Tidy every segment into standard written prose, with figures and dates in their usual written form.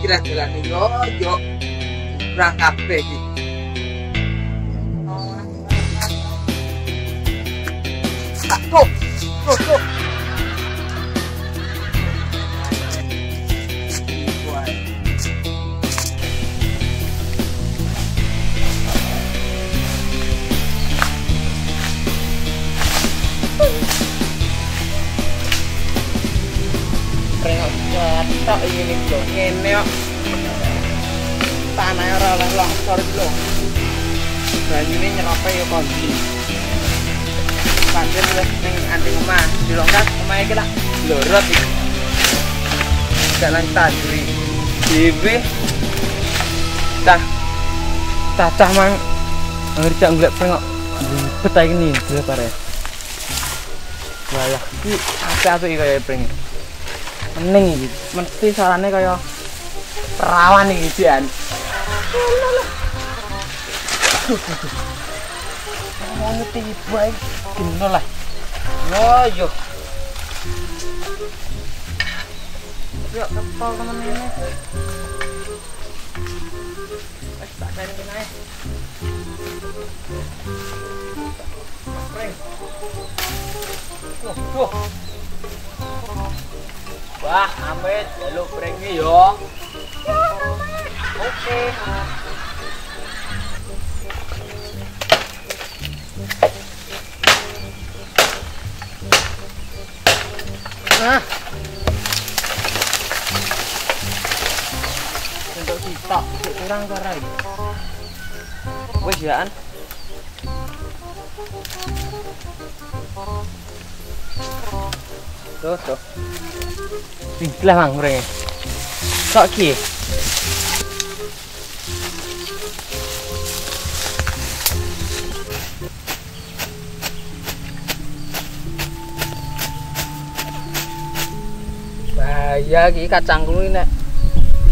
Kira jalan yo kurang kabeh iki. Tuh. Tok ini lho, ngene kok. Tanahnya ora oleh longsor iki lho. Banyune nyerope ya kondi. Pancen wis ning anting omah, dilongkat omahe iki lak lorot iki. Jalan tandri. Dhewe. Cacah mang ngerti golek pengok. Ribet ae iki ndel pare. Wah, iki apik-apik iki kaya pring. Mending iki, mesti sarane kaya perawan iki jan. Mau ngerti bae gino lah. Yo. Yuk, kepal temen ini. Wes tak kene kene ae. Pring. Tuh. Wah, Amit, jaluk pringnya yo. Oke. Nah. Untuk sitok, kurang karai. Wes yaan. Tuh. Tinggilah bang orangnya. Sok ki. Bahaya ki kacang kuwi nek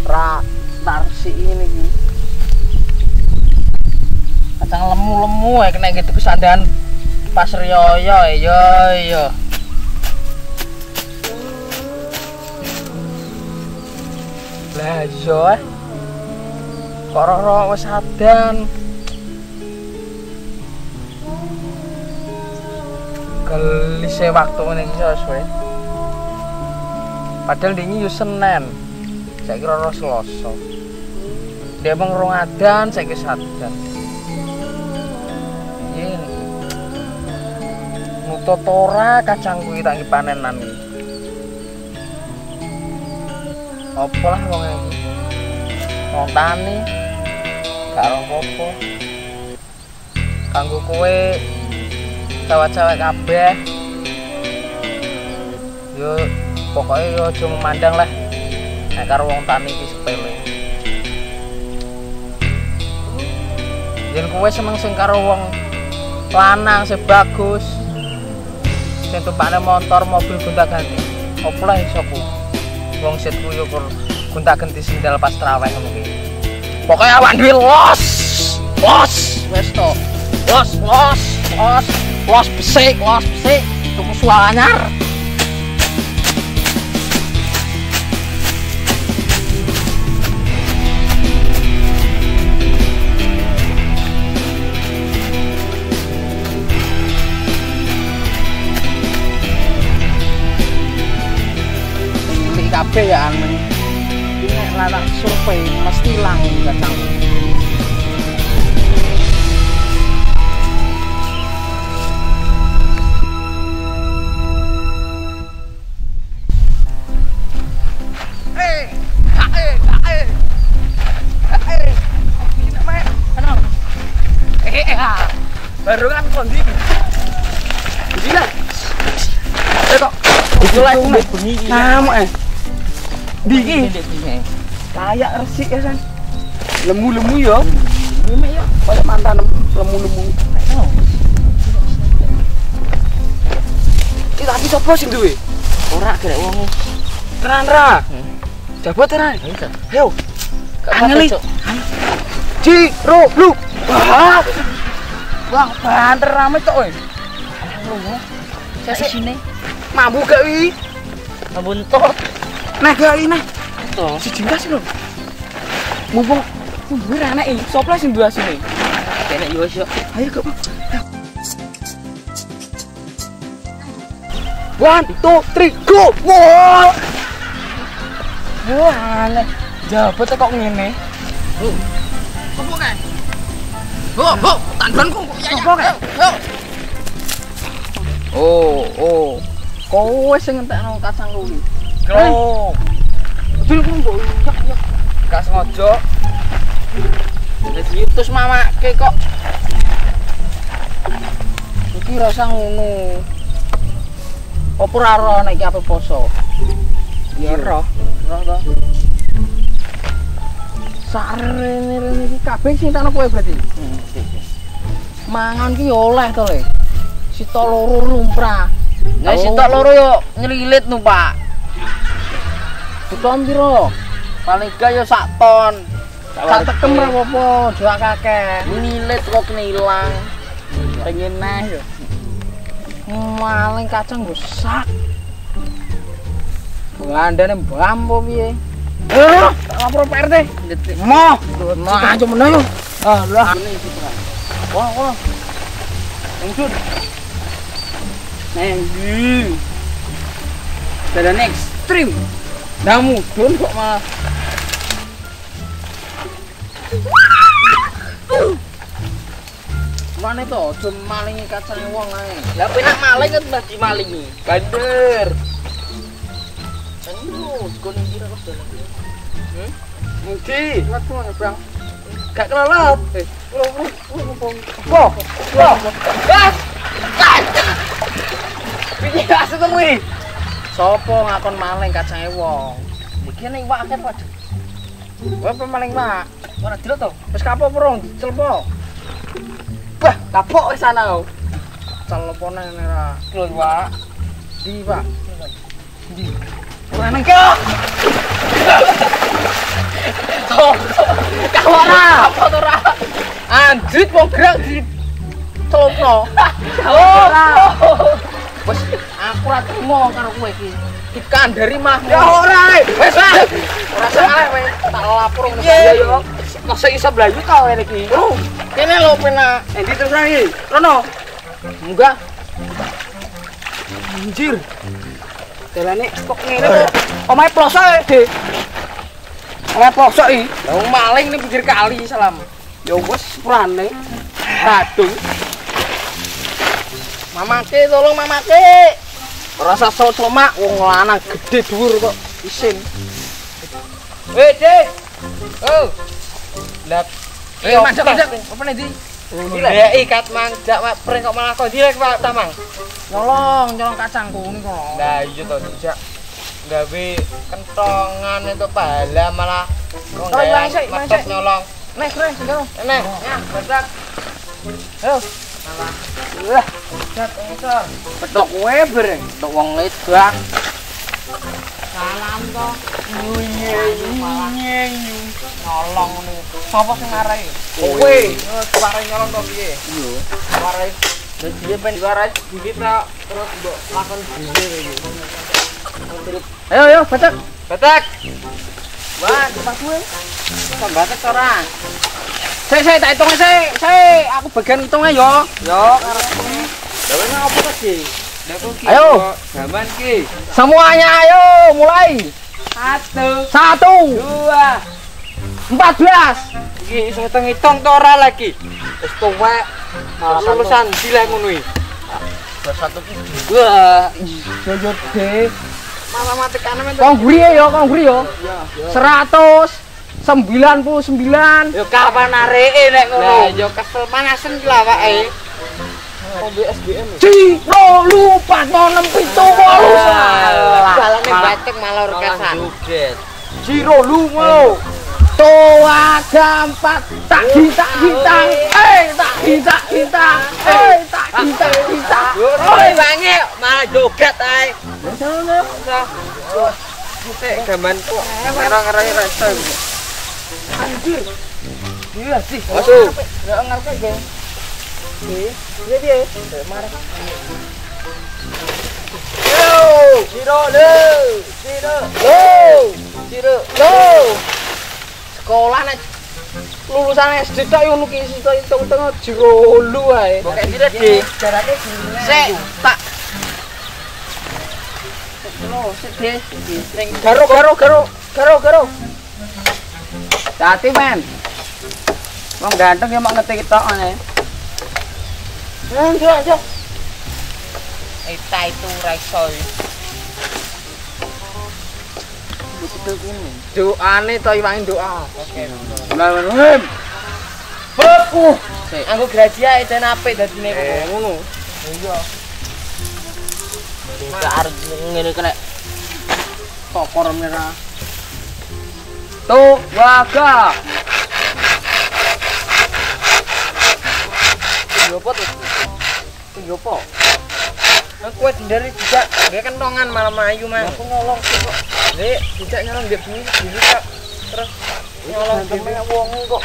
ra tarsi ini ki. Kacang lemu-lemu ya kena gitu kesandahan pas riyo yo. Lah iya kok ora wis adan. Kelise waktu ngene iki sesuai. Padahal dingi yo Senin. Saiki ora Selasa. Dia mung rong adan saiki sadan. Yen nutut ora kacang kuwi tak panenan iki. Apa lah wong iki? Wong tani gak apa-apa. Kanggo kowe cewek-cewek kabeh. Yo pokoknya yo aja memandang lah nek karo wong tani iki sepele. Yen kowe seneng sing karo wong lanang sing bagus. Sing tumpakne motor, mobil gonta-ganti. Apa lah iso ku? Wong set kuwi yo gonta-ganti sendal pas traweh ngono ki. Pokoke awak dhewe los. Wes to. Los besik. Tuku suara anyar. Kabeh ya anu. Ini nek survei mesti ilang kacang. Baru kan kondi. Gila. Kok itulah bunyi nama Diki. Kayak resik ya san. Lemu-lemu ya. Lemu ya. Kayak mantan lemu-lemu. Iki tapi sapa sing duwe? Ora gerek wong. Tenan ra. Coba tenan. Ayo. Angeli. Ci, ro, lu. Wah, banter rame tok kowe. Sesek sini. Mambu gak wi? Buntut. Nah gak wi nah. Tuh. Siji ndas lho. Mumpung kuwi anak iki, sapa sing duwe asine? Kene yo yo. Ayo kok. 1 2 3 go. Wah. Wah, aneh. Jabet kok ngene. Sopo kae? Ho, tandonku kok ya. Sopo kae? Oh. Kowe sing ngentekno kacang kuwi. Oh. Dul ku mbok ya. Gak sengaja. Jadi terus mamake kok. Iki rasa ngono. Apa ora ro nek iki ape poso? Ya roh. Ro to. Sarene iki kabeh sing takno kowe berarti. Mangan ki oleh to le. Sita loro lumrah. Nek sitok loro yo nyelilit nu, Pak. Buton piro? Paling gak yo sak ton. Sak tekem ora apa-apa, jual kakek. Nilit kok kenilang. Pengen neh yo. Maling kacang rusak. Landane mbam apa piye? Lapor Pak RT. Moh, aja meneh yo. Ah, lah. Wah. Lanjut. Nenggi. Dadan ekstrim. Ndak mudun kok malah. Mana itu? Aja malingi kacang wong ae. Lah penak maling kan mesti malingi. Bander. Aduh, kono kira kok dalan. Ngendi? Waktu mana, Bang? Gak kelelep. Wah. Gas. Piye asu kuwi? Sopo ngakon maling kacange wong? Iki ning wak akeh padha. Wah, pemaling wak. Ora delok to. Wis kapok perong dicelpo. Bah, kapok wis ana. Celpone ora. Lho, Pak. Di, Pak. Di. Ora nang kok. Ora. Apa to ora? Anjrit wong gerak di celupno. Ora. Wis aku ora trimo karo kowe iki. Dikandari mah. Ya ora. Wis lah. Ora salah kowe. Tak lapor ngono Iya yo. Masa iso blayu to ngene iki? Kene lho penak. Endi terus lagi? Rono. Enggak. Anjir. Dalane kok ngene kok. Omahe plosok e, Dik. Omahe plosok iki. Lah wong maling ning pinggir kali salam. Ya wis sepurane. Kadung. Mamake tolong mamake. Ora usah sok-sok wong lanang gede dhuwur kok isin. Dik. Oh. Lah. Manjak. Apa nih, Di? Ya ikat manjak Pak pring kok malah kok dilek Pak Tamang. Nyolong kacangku niku. Lah iya to dijak gawe kentongan itu pahala malah kok metok nyolong. Nek, Kres, sekarang. Nek, ya, bedak. Ayo. Malah. Lah, cat ngisor. Betok kowe bareng, betok wong ledak. Salam to. Nyuye. Nyolong ngono. Sapa sing ngarai? Kowe. Suare nyolong to piye? Iya. Suare. Terus dia pengen suare kita terus mbok lakon dhewe iki. Ayo, betek. Bedak. Wah, cepat gue. Sambatek ora. Sik, tak hitung sik. Aku bagian hitungnya yo. Yo, karepmu. Lah apa tadi? Ayo. Zaman ki. Semuanya ayo, mulai. 1 1 2 14. Iki iso ngitung to ora lagi. Wis tuwek. Malah lulusan dileh ngono iki. 21 ki. Wah, Yo de. malah mati kanan men. Kong guri yo. 199. Yo kapan areke nek ngono? Lah yo kesel panasen ki lah awake. Ombe SBM. Ciro lupa 678. Balane batek malah orkesan. Joget. Ciro lu ngono. Toa gampang tak tak hitang. Tak hitang. Oi bange malah joget ae. Sono. Sik gamanku ngerang-ngerangi rasa. Anjir. Iya sih. Masuk. Enggak ngerti, Geng. Iya dia. Mari. Yo. Sekolah nek lulusan SD tok yo nuki tengah jero lu ae. Pokoke sira di jarake Sik tak lo sik sing garo. Hati men. Wong ganteng ya mak ngetik tok ngene. Ayo. Eta itu ra iso. Doane to iwangi doa. Oke. Bismillahirrahmanirrahim. Fokus. Anggo graji ae den apik dadine kok. Ngono. Iya. Bisa arep ngene kena Kokor merah. Tuh, waga. Yopo tuh. Yopo. Aku dari tidak dia kentongan malam ayu mah. Aku nolong sih kok. Dek, tidak nyolong dia bunyi diri Kak. Terus nyolong temen wong kok.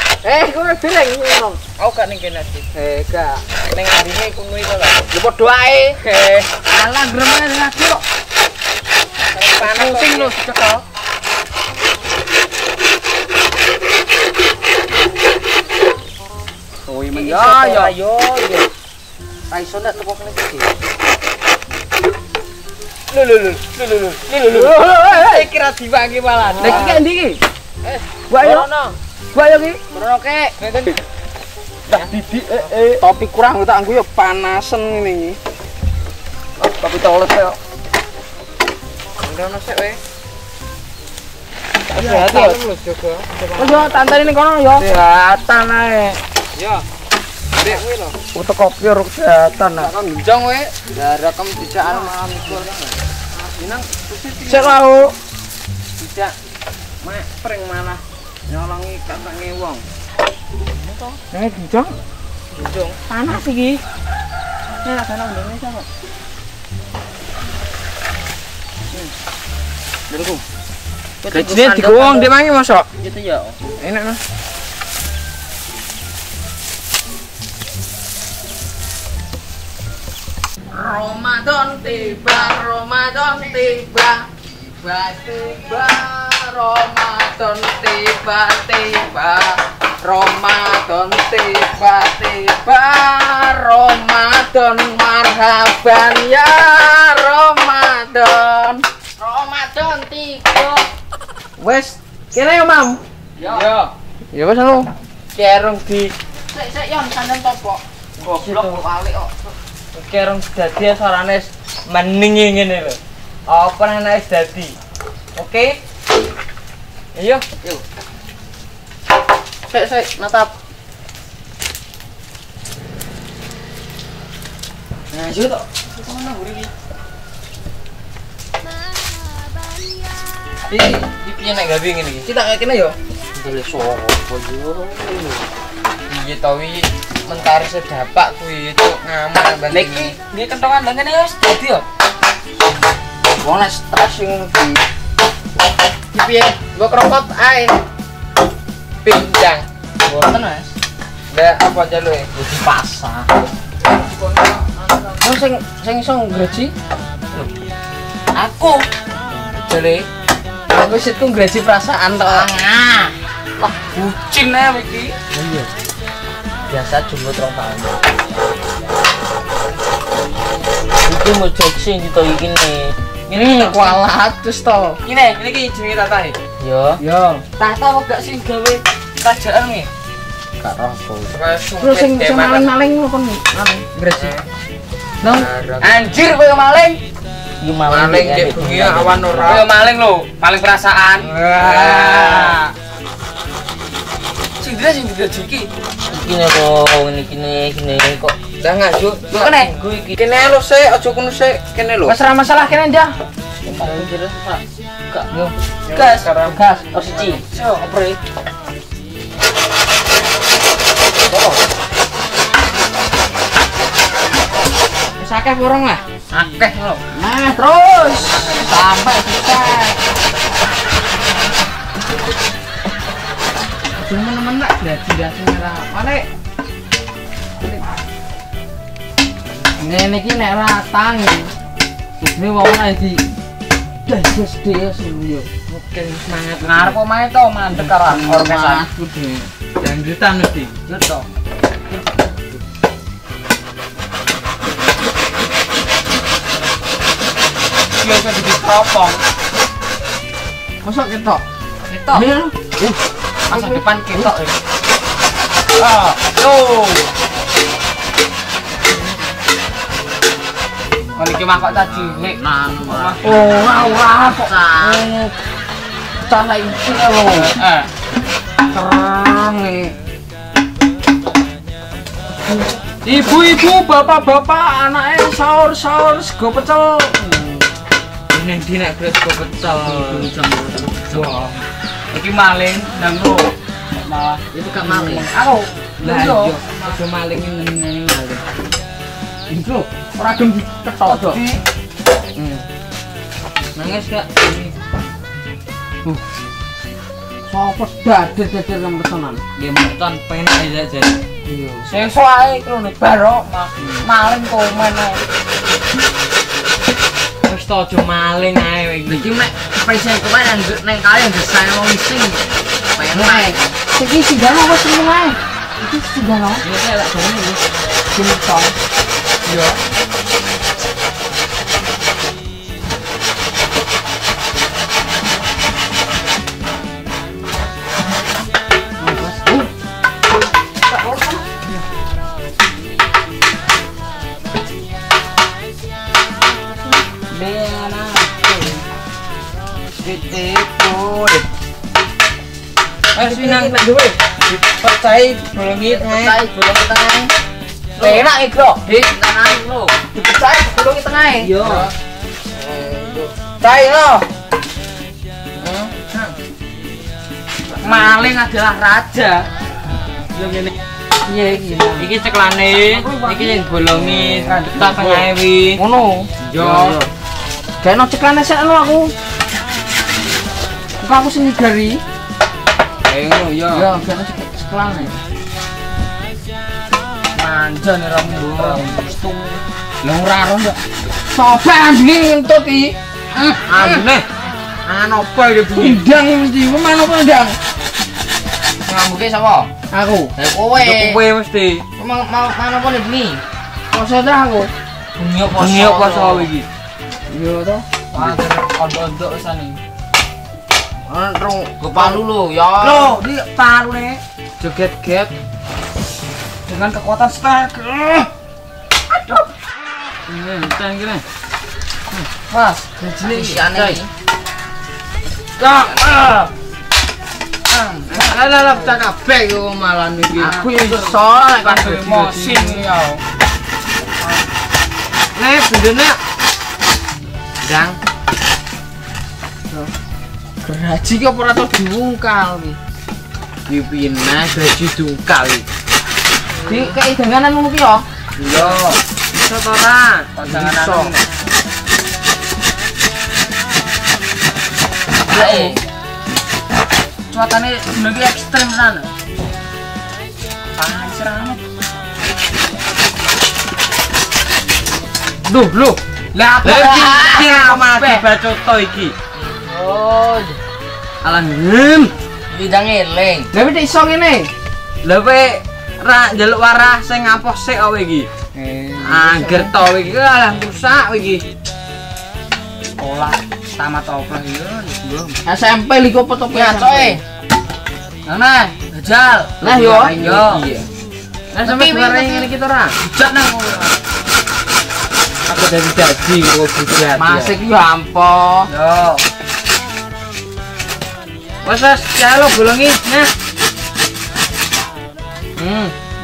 Kowe bileng nyolong. aku gak ning kene sih. Gak. Ning andine iku ngono iku lho. Ya padha ae. Alah gremene lagi kok. Panas Pusing lho cekel. Oh, iya yo. Ra iso ndak teko kene iki. Lho. Iki ra diwangi malah. Lah iki kek ndi iki? Gua yo iki. Brono kek. Dah didik topi kurang tak anggo yo panasen ngene iki. Oh, tapi toilet kok. Ngono sik wae. Hati-hati lho Joko. Oh yo tanteni ning kono yo. Kesehatan ae. Yo. Dek kuwi lho. Foto kopi ora kesehatan. Kan njong wae. Ya rekam dijak malam iku. Minang Sik lho. tidak mak pring malah nyolongi katange wong. Dijong. Njong. Panas iki. Nek ana Indonesia kok. Lho. Gajine digowong dia mangi mosok. Gitu ya. Enak nah. Ramadan tiba, Ramadan tiba. Tiba, Ramadan tiba. Ramadan tiba. Ramadan marhaban ya Ramadan. Ramadan tiba. Wes, kene yo, Mam. Yo. Ya wes anu. Kerong di Sik yo sandan topo. goblok Balik kok. kerong dadi suarane mening ngene lho. Apa nang wis dadi. Oke? Iya. Yuk. Sik natap. Nah, yo tok. Kono nguri iki. Iki piye nek gawe ngene iki? Kita kayak kene yo. Dole sopo yo. Iya to wi mentari sedapak kuwi itu ngamal bang. Nek iki kentongan nang kene wis dadi yo. Wong nek stres sing ngono iki. Iki piye? Mbok krokot ae. Pinjang. Boten Mas. Ndak apa jaluke? Dipasang. Wong sing iso ngreji Aku. Jale. aku sitku ngreji perasaan tok. Wah, bucin ae iki. Iya. Biasa jumbo 3 tahun. Iki mau jogging gitu iki nih. Ini kualat terus to. Ini iki jenenge tatahe. Yo. Yo. Tata kok gak sing gawe kerajaan nih. Gak roh aku. Supaya Terus sing maling-maling ngono kon ngreji. Nang Anjir kowe maling. iki Maling cek bengi awan ora. Kowe maling lho, paling perasaan. Sing dadi iki. Iki nek kok ngene kok. Lah ngajuk. Kok kene? Kene lho sik, aja kono sik, kene lho. Wes ora masalah kene ndah. Anjir, Pak. Gak. Yo. Gas. Gas, orsiji. So, opre. Wis akeh kurang lah. Akeh lho. Nah, terus sampai bisa. Temen-temen nak gaji merah. Mane. Ngene iki nek ratang. Ini wong nek di Des yo. Oke, semangat. Ngarep omahe to mandek karo orkesan. Dangdutan mesti. Yo to. Yo kok dikropong. Mosok ketok. Ketok. Iya. Masa depan ketok. Ah, yo. Kalau iki mah kok tadi nek Ora kok. Salah iki lho. Terang nih. Ibu-ibu, bapak-bapak, anaknya sahur sego pecel. Ini dinek sego pecel. Wah. Iki maling nang ro. Malah Itu gak maling. aku. Lah iya, aja maling ini maling. Itu ora gelem ketok dok. Nangis gak? Sopo dader yang pesanan. Nggih mboten pengen aja jadi. Iya. Sesuk ae krono barok maling komen ae. Wis to aja maling ae iki. Iki mek present kemarin nang kalian desain wong sing. Pengen. Iki sidang apa sing ae? Iki sidang apa? Ya lek jane iki. Sing tong. Yo. Sinang tak duwe. Percaya bolongi tengah. Bolong tengah. Enak iki, Bro. Di tanah lho. Percaya bolongi tengah. Yo. Cai lo. Maling adalah raja. Yo ngene. Iya iki. Iki ceklane, iki sing bolongi tak tengah wi. Ngono. Yo. Kayakno ceklane sik lho aku. Kok aku sing ngigari. Ngono yo. Yo, kayakno ceklane. Manja nih rambut. Stung. Lah ora ro ndak. Sopo ambine ngentut iki? Ambune. Ana apa iki Bu? Ndang mesti, mana apa ndang? Ngambuke sapa? Aku. Lah kowe. Kowe mesti. Mana apa nih? Kok sedih aku? Bengi apa sawo iki? Yo to. Wah, ondok-ondok sane. Rong kepalu lo ya. Loh, ini palune Joget-get dengan kekuatan stek. Aduh. ini tang kene. Mas, Gajine iki Cai. aneh iki. Tak. Lah tak kabeh yo malan iki. Aku iso nek kabeh emosi ya. Nek bendene. Dang. Geraji ki apa ora tau diungkal iki. Pipine gaji diungkal iki. Di kei danganan ngono ki ya. Iya. Iso to ora? Pandangan cuacanya lebih ekstrem sana. Panas banget. Loh. Lah Iki mati bacoto iki. Oh, Alan bidang eling. Lah wis iso ngene. Lah kowe ra njaluk warah sing ngapoh sik kowe iki. Angger to iki lah rusak iki. Sekolah tamat apa ya? SMP liko foto Ya, coy. Nah, jajal. Nah yo. Yo. Nah sampe goreng ngene iki to ora? Jak nang. Aku dari dadi kok butuh hati. Masik yo ampo. Yo. Wes cah lo bolongi nah.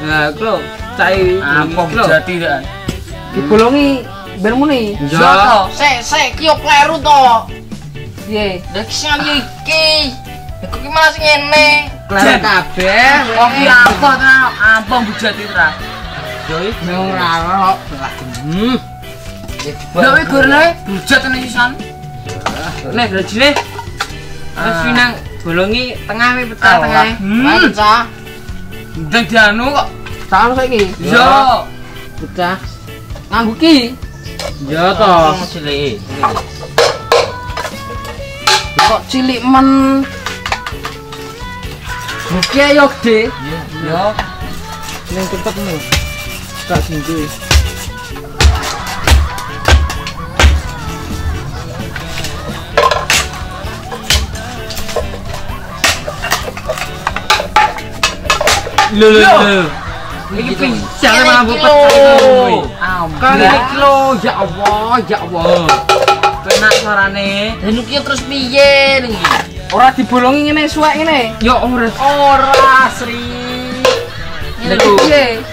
Nah, klo cai Apa jati dak? dibolongi ben muni. Yo to. Sek ki yo kleru to. Piye? Lah sing iki. Iku ki malah sing ngene. Kleru kabeh. Wong ki apa ta? Apa bujati ra? Yo iki ora ora. Lah iki gorene bujat nang sisan. Nek gajine wis pinang bolongi tengah wi pecah tengah. Pecah. Ndang dianu kok. Salam saiki. Yo. Pecah. Nganggo ki. Yo to. Ciliki. kok cilik men. Oke yo gede. Yo. Ning cepet lho. Tak singgung. Lho. Iki pincang malah mbok pecah. Kan kilo ya Allah. Kena suarane. Lah iki terus piye niki? Ora dibolongi ngene suwek ngene. Ya ora Sri. Ngene piye?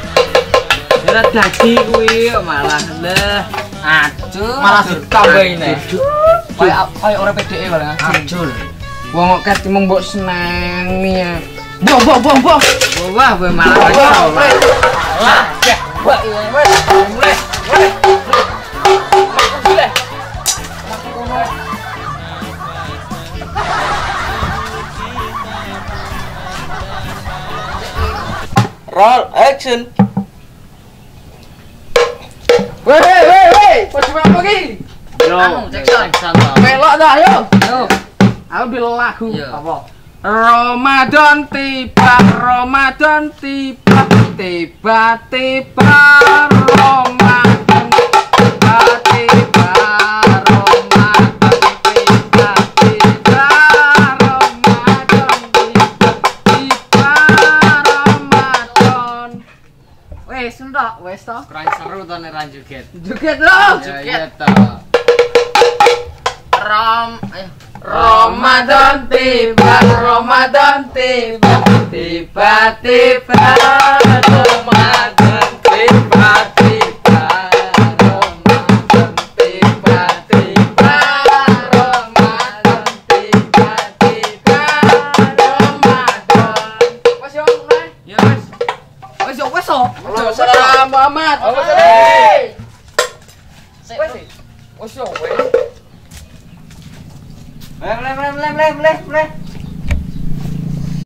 Ora dadi kuwi malah leh. Aduh. Malah ditambahin. Kayak ora PDE malah. Ajul. Wong kok timung mbok seneni ya. Wah, malah kacau. Roll action. Weh. Pas apa iki? Yo, Jackson. Melok dah ayo. Yo. Aku di lagu. Apa? Ramadan tiba, Ramadan tiba, tiba-tiba Ramadan tiba-tiba Ramadan tiba-tiba Ramadan tiba-tiba Ramadan. Wes entok, wes toh. Kurang seru to nek lan joget. Joget loh. Iya toh. Ramadan tiba, Ramadan tiba, tiba-tiba Ramadan tiba-tiba Ramadan tiba-tiba Ramadan tiba-tiba Ramadan. Wes yo, Ya wes. wes yo, wes yo. Salam Muhammad. Wes yo, wes. Lem.